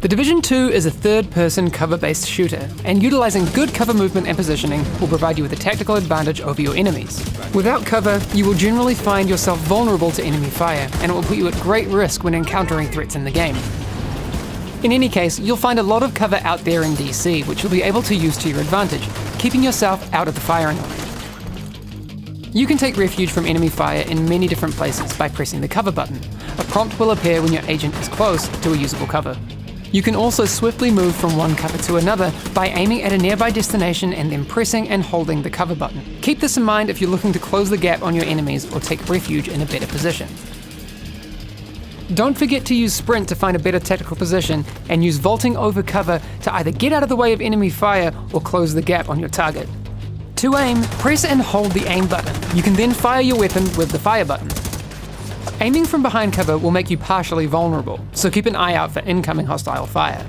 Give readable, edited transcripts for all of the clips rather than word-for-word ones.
The Division 2 is a third-person cover-based shooter, and utilizing good cover movement and positioning will provide you with a tactical advantage over your enemies. Without cover, you will generally find yourself vulnerable to enemy fire, and it will put you at great risk when encountering threats in the game. In any case, you'll find a lot of cover out there in DC, which you'll be able to use to your advantage, keeping yourself out of the firing line. You can take refuge from enemy fire in many different places by pressing the cover button. A prompt will appear when your agent is close to a usable cover. You can also swiftly move from one cover to another by aiming at a nearby destination and then pressing and holding the cover button. Keep this in mind if you're looking to close the gap on your enemies or take refuge in a better position. Don't forget to use sprint to find a better tactical position, and use vaulting over cover to either get out of the way of enemy fire or close the gap on your target. To aim, press and hold the aim button. You can then fire your weapon with the fire button. Aiming from behind cover will make you partially vulnerable, so keep an eye out for incoming hostile fire.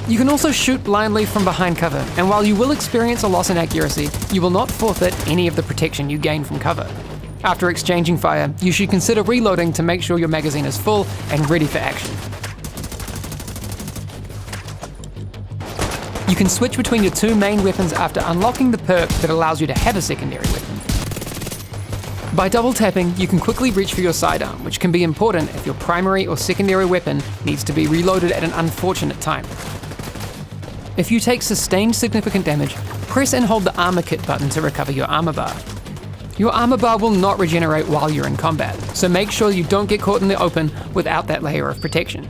You can also shoot blindly from behind cover, and while you will experience a loss in accuracy, you will not forfeit any of the protection you gain from cover. After exchanging fire, you should consider reloading to make sure your magazine is full and ready for action. You can switch between your two main weapons after unlocking the perk that allows you to have a secondary weapon. By double tapping, you can quickly reach for your sidearm, which can be important if your primary or secondary weapon needs to be reloaded at an unfortunate time. If you take sustained significant damage, press and hold the armor kit button to recover your armor bar. Your armor bar will not regenerate while you're in combat, so make sure you don't get caught in the open without that layer of protection.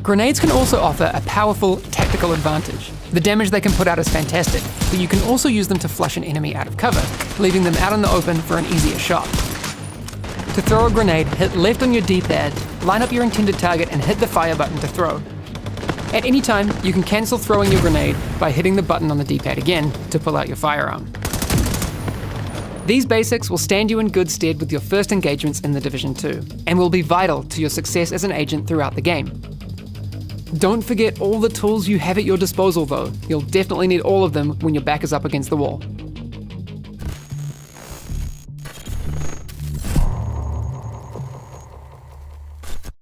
Grenades can also offer a powerful tactical advantage. The damage they can put out is fantastic, but you can also use them to flush an enemy out of cover, leaving them out in the open for an easier shot. To throw a grenade, hit left on your D-pad, line up your intended target and hit the fire button to throw. At any time, you can cancel throwing your grenade by hitting the button on the D-pad again to pull out your firearm. These basics will stand you in good stead with your first engagements in the Division 2, and will be vital to your success as an agent throughout the game. Don't forget all the tools you have at your disposal though. You'll definitely need all of them when your back is up against the wall.